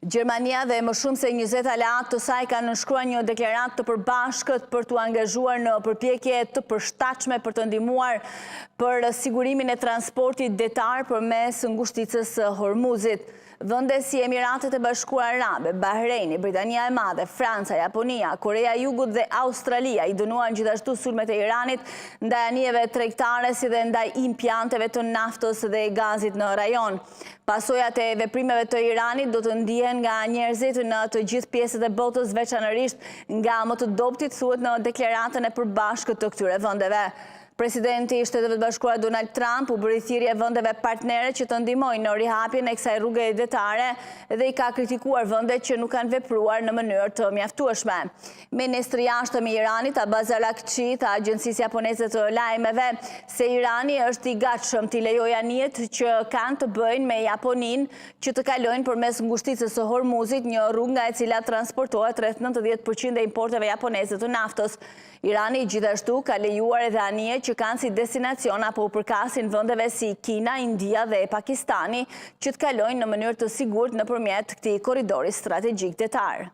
Gjermania dhe më shumë se 20 aleat të saj kanë nënshkruar një deklaratë të përbashkët për t'u angazhuar në përpjekje të përshtatshme për të ndihmuar për sigurimin e transportit detar përmes ngushticës së Hormuzit. Vende si Emiratet e Bashkuara Arabe, Bahreini, Britania e Madhe, Franca, Japonia, Korea e Jugut dhe Australia i dënuan gjithashtu sulmet e Iranit ndaj anijeve tregtare si dhe ndaj impianteve të naftës dhe gazit në rajon. Pasojat e veprimeve të Iranit do të ndihen nga njerëzit në të gjithë pjesët e botës, veçanërisht nga më të dobtit, thuhet në deklaratën e përbashkët të këtyre vendeve. Presidenti i Shteteve të Bashkuara Donald Trump u bëri thirrje vendeve partnere që të ndihmojnë në rihapjen e kësaj rruge detare dhe i ka kritikuar vendet që nuk kanë vepruar në mënyrë të mjaftueshme. Ministri i Jashtëm i Iranit Abbas Araghchi tha agjencisë japoneze të lajmeve se Irani është i gatshëm t'i lejojë anijet që kanë të bëjnë me Japoninë që të kalojnë përmes ngushticës së Hormuzit, një rrugë nga e cila transportohet rreth 90% e importeve japoneze të naftës. Irani gjithashtu ka lejuar edhe anije që kanë si destinacion apo përkasin vendeve si Kina, India dhe Pakistani që të kalojnë në mënyrë të sigurt nëpërmjet këtij korridori strategjik detar.